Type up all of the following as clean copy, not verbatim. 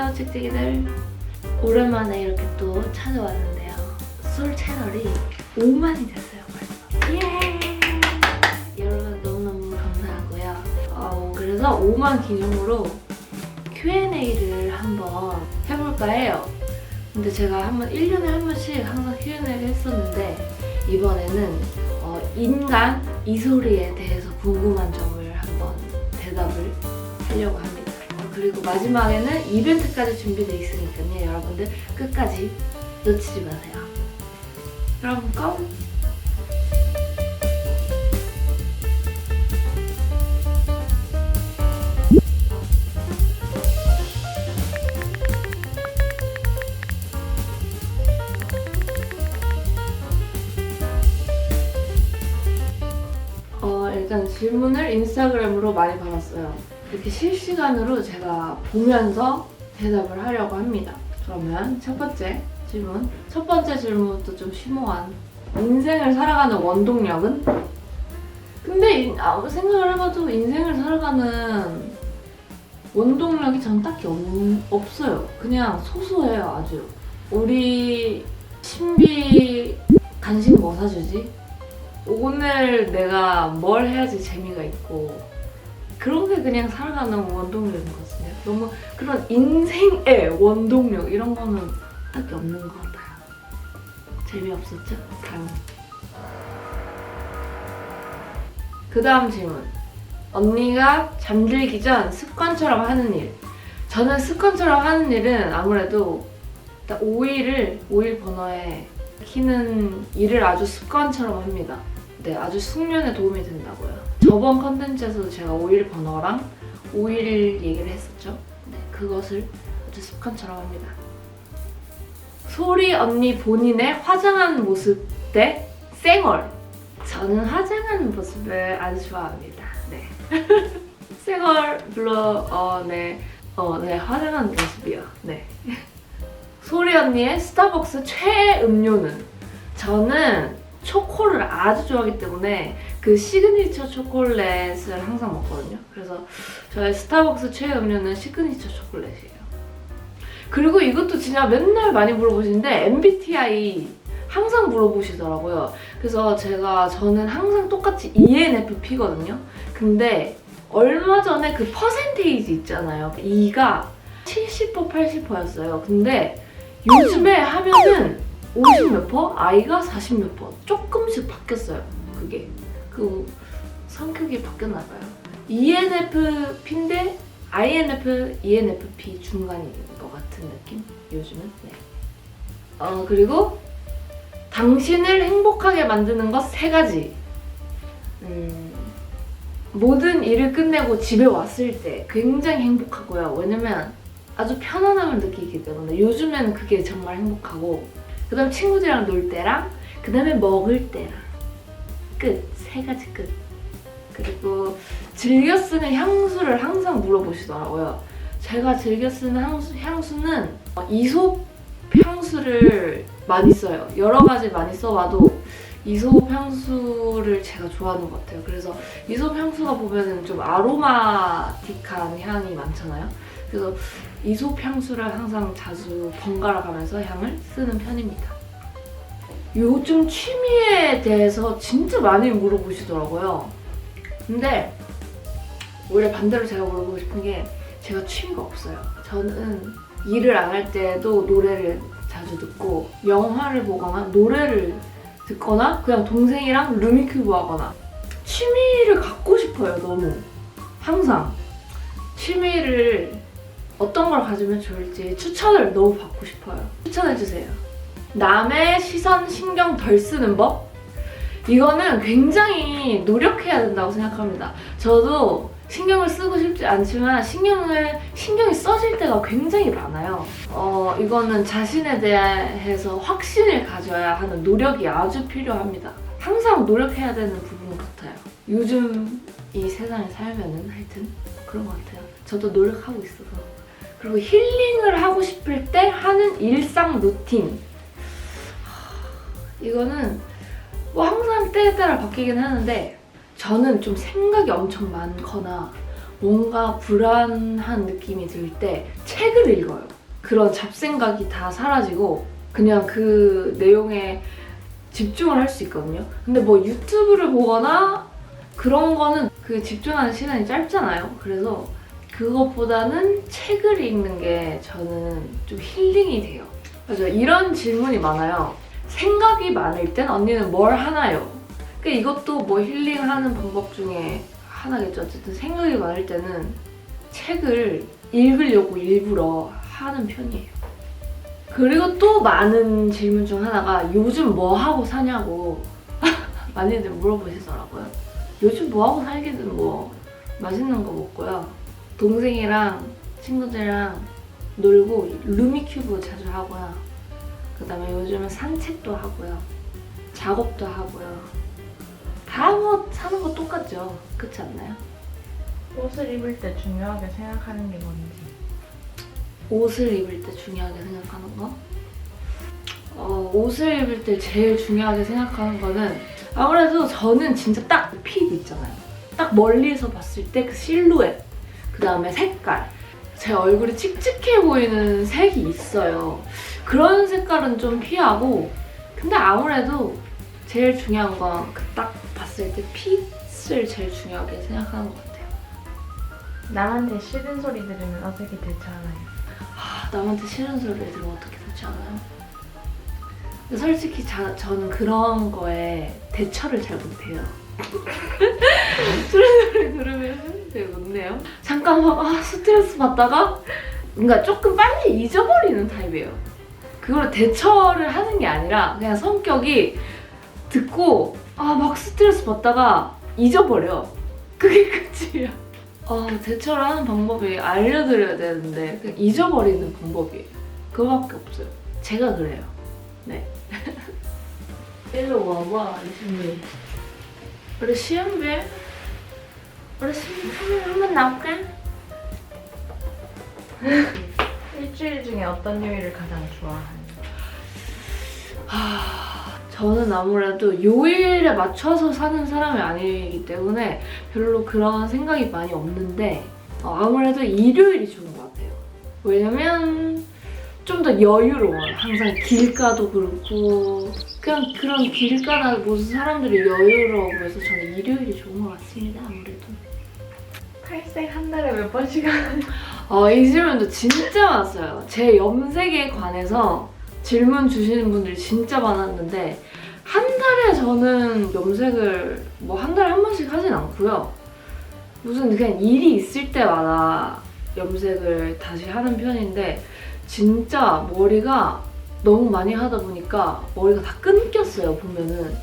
안녕하세요 찍찍이들. 오랜만에 이렇게 또 찾아왔는데요. 솔 채널이 5만이 됐어요 벌써. 예! 여러분 너무너무 감사하고요. 그래서 5만 기념으로 Q&A를 한번 해볼까 해요. 근데 제가 1년에 한 번씩 항상 Q&A를 했었는데 이번에는 인간 이소리에 대해서 궁금한 점을 한번 대답을 하려고 합니다. 그리고 마지막에는 이벤트까지 준비되어 있으니까요. 여러분들 끝까지 놓치지 마세요. 여러분 껌! 일단 질문을 인스타그램으로 많이 받았어요. 이렇게 실시간으로 제가 보면서 대답을 하려고 합니다. 그러면 첫 번째 질문. 첫 번째 질문부터 좀 심오한. 인생을 살아가는 원동력은? 근데 생각을 해봐도 인생을 살아가는 원동력이 전 딱히 없어요. 그냥 소소해요, 아주. 우리 신비 간식 뭐 사주지? 오늘 내가 뭘 해야지 재미가 있고 그런 게 그냥 살아가는 원동력인 것 같은데요. 너무 그런 인생의 원동력 이런 거는 딱히 없는 것 같아요. 재미없었죠? 다음. 그 다음 질문. 언니가 잠들기 전 습관처럼 하는 일. 저는 습관처럼 하는 일은 아무래도 일단 오일 버너에 키는 일을 아주 습관처럼 합니다. 네, 아주 숙면에 도움이 된다고요. 저번 컨텐츠에서도 제가 오일 버너랑 오일 얘기를 했었죠. 네, 그것을 아주 습관처럼 합니다. 소리 언니 본인의 화장한 모습 대 쌩얼. 저는 화장하는 모습을 아주 좋아합니다. 네. 쌩얼 물론 네, 화장하는 모습이요. 네. 소리 언니의 스타벅스 최애 음료는? 저는 초코를 아주 좋아하기 때문에 그 시그니처 초콜릿을 항상 먹거든요. 그래서 저의 스타벅스 최애 음료는 시그니처 초콜릿이에요. 그리고 이것도 진짜 맨날 많이 물어보시는데 MBTI 항상 물어보시더라고요. 그래서 저는 항상 똑같이 ENFP거든요. 근데 얼마 전에 그 퍼센테이지 있잖아요. E가 70%, 80%였어요. 근데 요즘에 하면은 50 몇 퍼? I가 40 몇 퍼. 조금씩 바뀌었어요. 그게. 성격이 바뀌었나봐요. ENFP인데 INF, ENFP 중간인 것 같은 느낌? 요즘은? 네. 그리고 당신을 행복하게 만드는 것 3가지. 모든 일을 끝내고 집에 왔을 때 굉장히 행복하고요. 왜냐면 아주 편안함을 느끼기 때문에 요즘에는 그게 정말 행복하고 그 다음 친구들이랑 놀 때랑 그 다음에 먹을 때랑 끝! 3가지 끝. 그리고 즐겨 쓰는 향수를 항상 물어보시더라고요. 제가 즐겨 쓰는 향수는 이솝 향수를 많이 써요. 여러 가지 많이 써봐도 이솝 향수를 제가 좋아하는 것 같아요. 그래서 이솝 향수가 보면은 좀 아로마틱한 향이 많잖아요. 그래서 이솝 향수를 항상 자주 번갈아 가면서 향을 쓰는 편입니다. 요즘 취미에 대해서 진짜 많이 물어보시더라고요. 근데 오히려 반대로 제가 물어보고 싶은 게 제가 취미가 없어요. 저는 일을 안 할 때도 노래를 자주 듣고 영화를 보거나 노래를 듣거나 그냥 동생이랑 루미큐브 하거나 취미를 갖고 싶어요. 너무 항상 취미를 어떤 걸 가지면 좋을지 추천을 너무 받고 싶어요. 추천해주세요. 남의 시선 신경 덜 쓰는 법? 이거는 굉장히 노력해야 된다고 생각합니다. 저도 신경을 쓰고 싶지 않지만 신경이 써질 때가 굉장히 많아요. 이거는 자신에 대해서 확신을 가져야 하는 노력이 아주 필요합니다. 항상 노력해야 되는 부분 같아요. 요즘 이 세상에 살면은 하여튼 그런 것 같아요. 저도 노력하고 있어서. 그리고 힐링을 하고 싶을 때 하는 일상 루틴. 이거는 뭐 항상 때에 따라 바뀌긴 하는데 저는 좀 생각이 엄청 많거나 뭔가 불안한 느낌이 들 때 책을 읽어요. 그런 잡생각이 다 사라지고 그냥 그 내용에 집중을 할 수 있거든요. 근데 뭐 유튜브를 보거나 그런 거는 그 집중하는 시간이 짧잖아요. 그래서 그것보다는 책을 읽는 게 저는 좀 힐링이 돼요. 맞아요. 이런 질문이 많아요. 생각이 많을 땐 언니는 뭘 하나요? 그러니까 이것도 뭐 힐링하는 방법 중에 하나겠죠. 어쨌든 생각이 많을 때는 책을 읽으려고 일부러 하는 편이에요. 그리고 또 많은 질문 중 하나가 요즘 뭐 하고 사냐고 많이들 물어보시더라고요. 요즘 뭐 하고 살기는 뭐 맛있는 거 먹고요. 동생이랑 친구들이랑 놀고 루미큐브 자주 하고요. 그 다음에 요즘은 산책도 하고요. 작업도 하고요. 다 뭐 사는 거 똑같죠. 그렇지 않나요? 옷을 입을 때 중요하게 생각하는 게 뭔지. 옷을 입을 때 중요하게 생각하는 거? 옷을 입을 때 제일 중요하게 생각하는 거는 아무래도 저는 진짜 딱 핏 있잖아요. 딱 멀리서 봤을 때 그 실루엣, 그 다음에 색깔. 제 얼굴이 칙칙해 보이는 색이 있어요. 그런 색깔은 좀 피하고, 근데 아무래도 제일 중요한 건 그 딱 봤을 때 핏을 제일 중요하게 생각하는 것 같아요. 남한테 싫은 소리 들으면 어떻게 대처하나요? 남한테 싫은 소리를 들으면 어떻게 되지 않아요? 근데 솔직히 저는 그런 거에 대처를 잘 못해요. 싫은 소리 들으면 되게 못내요. 잠깐 막 스트레스 받다가 뭔가 조금 빨리 잊어버리는 타입이에요. 그걸 대처를 하는 게 아니라 그냥 성격이 듣고 막 스트레스 받다가 잊어버려. 그게 끝이에요. 대처를 하는 방법이 알려드려야 되는데 그냥 잊어버리는 방법이에요. 그거밖에 없어요. 제가 그래요. 네. 일로 와봐, 리신비. 우리 시연비. 우리 시연비 한번 나올까? 일주일 중에 어떤 요일을 가장 좋아하나요? 저는 아무래도 요일에 맞춰서 사는 사람이 아니기 때문에 별로 그런 생각이 많이 없는데 아무래도 일요일이 좋은 것 같아요. 왜냐면 좀 더 여유로워요. 항상 길가도 그렇고 그냥 그런 길가나 무슨 사람들이 여유로워 보여서 저는 일요일이 좋은 것 같습니다. 아무래도. 탈색 한 달에 몇 번씩 하나요? 이 질문도 진짜 많았어요. 제 염색에 관해서 질문 주시는 분들이 진짜 많았는데 한 달에 저는 염색을 뭐 한 달에 한 번씩 하진 않고요. 무슨 그냥 일이 있을 때마다 염색을 다시 하는 편인데 진짜 머리가 너무 많이 하다 보니까 머리가 다 끊겼어요, 보면은.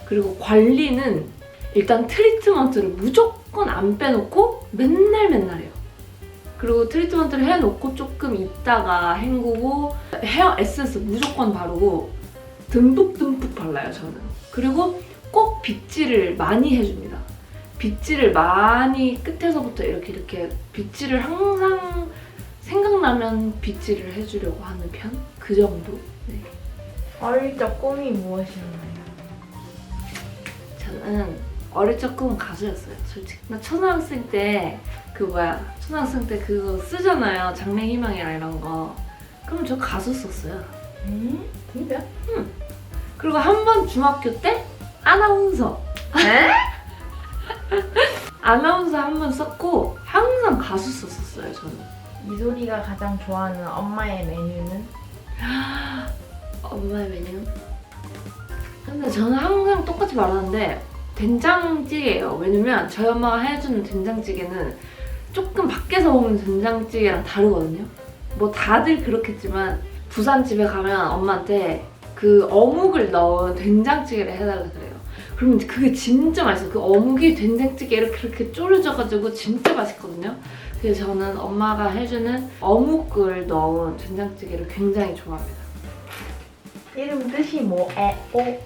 그리고 관리는 일단 트리트먼트를 무조건 안 빼놓고 맨날 해요. 그리고 트리트먼트를 해놓고 조금 있다가 헹구고 헤어 에센스 무조건 바르고 듬뿍듬뿍 발라요, 저는. 그리고 꼭 빗질을 많이 해줍니다. 빗질을 많이 끝에서부터 이렇게 빗질을 항상 생각나면 빗질을 해주려고 하는 편? 그 정도? 네. 어릴 적 꿈이 무엇이었나요? 저는 어릴 적 꿈은 가수였어요, 솔직히. 나 초등학생 때 초등학생 때 그거 쓰잖아요. 장래희망이랑 이런 거. 그럼 저 가수 썼어요. 진짜? 그리고 한 번 중학교 때 아나운서. 에? 아나운서 한 번 썼고 항상 가수 썼었어요, 저는. 이소리가 가장 좋아하는 엄마의 메뉴는? 엄마의 메뉴? 근데 저는 항상 똑같이 말하는데 된장찌개예요. 왜냐면 저희 엄마가 해주는 된장찌개는 조금 밖에서 먹는 된장찌개랑 다르거든요. 뭐 다들 그렇겠지만 부산집에 가면 엄마한테 그 어묵을 넣은 된장찌개를 해달라 그래요. 그러면 그게 진짜 맛있어요. 그 어묵이 된장찌개 이렇게 졸여져가지고 진짜 맛있거든요. 그래서 저는 엄마가 해주는 어묵을 넣은 된장찌개를 굉장히 좋아합니다. 이름 뜻이 뭐에오?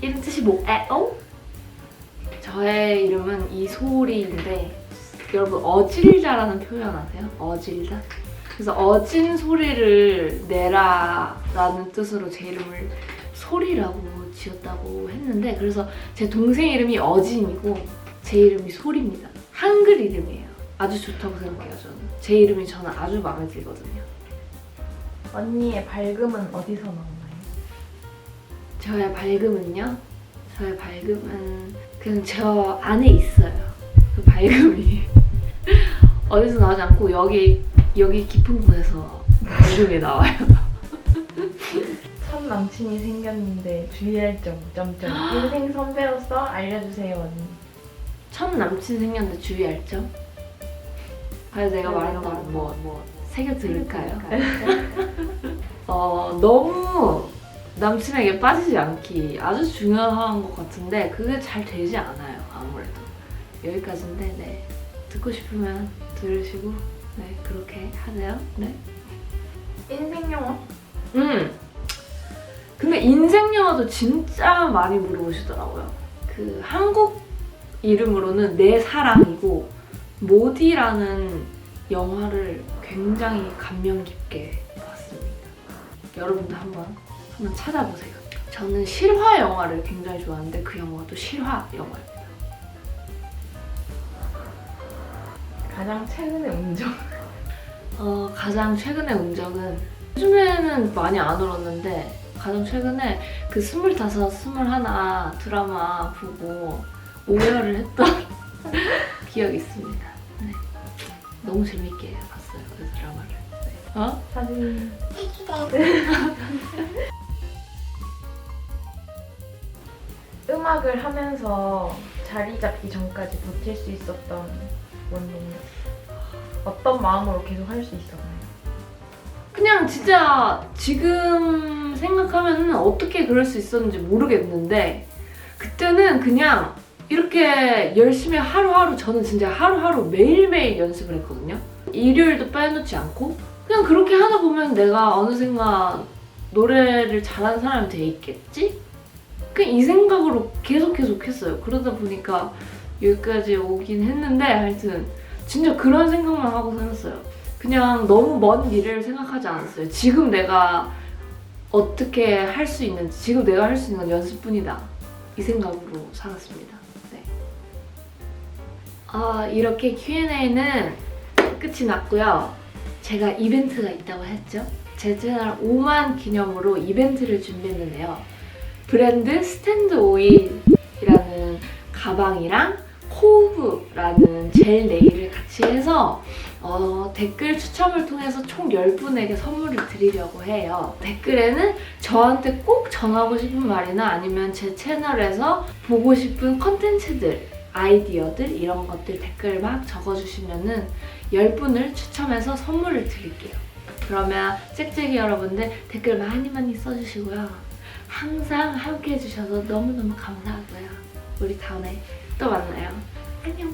이름 뜻이 뭐예요? 저의 이름은 이소리인데 여러분 어질다라는 표현 아세요? 어질다? 그래서 어진 소리를 내라 라는 뜻으로 제 이름을 소리라고 지었다고 했는데 그래서 제 동생 이름이 어진이고 제 이름이 소리입니다. 한글 이름이에요. 아주 좋다고 생각해요, 저는. 제 이름이 저는 아주 마음에 들거든요. 언니의 밝음은 어디서 나오나요? 저의 밝음은요? 저의 밝음은 그냥 저 안에 있어요. 그 밝음이 어디서 나오지 않고 여기 깊은 곳에서 밝음이 나와요. 첫 남친이 생겼는데 주의할 점 점점 인생 선배로서 알려주세요 언니. 첫 남친 생겼는데 주의할 점? 그래서 내가 말했던 뭐 새겨 들을까요? 너무 남친에게 빠지지 않기 아주 중요한 것 같은데 그게 잘 되지 않아요. 아무래도 여기까지인데 네 듣고 싶으면 들으시고 네 그렇게 하세요. 네. 인생 영화? 근데 인생 영화도 진짜 많이 물어보시더라고요. 그 한국 이름으로는 내 사랑이고 모디라는 영화를 굉장히 감명 깊게 봤습니다. 여러분도 한번 찾아보세요. 저는 실화 영화를 굉장히 좋아하는데 그 영화도 실화 영화입니다. 가장 최근의 운정. 가장 최근의 운적은 요즘에는 많이 안 울었는데 가장 최근에 그 25, 21 드라마 보고 오열을 했던 기억이 있습니다. 네. 너무 재밌게 봤어요 그 드라마를. 네. 사진. 음악을 하면서 자리 잡기 전까지 버틸 수 있었던 원동력. 어떤 마음으로 계속 할 수 있었나요? 그냥 진짜 지금 생각하면 어떻게 그럴 수 있었는지 모르겠는데 그때는 그냥 이렇게 열심히 하루하루 저는 진짜 하루하루 매일매일 연습을 했거든요. 일요일도 빼놓지 않고 그냥 그렇게 하다 보면 내가 어느샌가 노래를 잘하는 사람이 돼 있겠지? 그냥 이 생각으로 계속 했어요. 그러다 보니까 여기까지 오긴 했는데 하여튼 진짜 그런 생각만 하고 살았어요. 그냥 너무 먼 미래를 생각하지 않았어요. 지금 내가 어떻게 할 수 있는지, 지금 내가 할 수 있는 건 연습뿐이다. 이 생각으로 살았습니다. 네. 이렇게 Q&A는 끝이 났고요. 제가 이벤트가 있다고 했죠. 제 채널 5만 기념으로 이벤트를 준비했는데요. 브랜드 스탠드 오일이라는 가방이랑 코우브라는 젤 네일을 같이 해서 댓글 추첨을 통해서 총 10분에게 선물을 드리려고 해요. 댓글에는 저한테 꼭 전하고 싶은 말이나 아니면 제 채널에서 보고 싶은 컨텐츠들, 아이디어들 이런 것들 댓글 막 적어주시면은 10분을 추첨해서 선물을 드릴게요. 그러면 짹짹이 여러분들 댓글 많이 써주시고요. 항상 함께 해주셔서 너무너무 감사하고요. 우리 다음에 또 만나요. 안녕.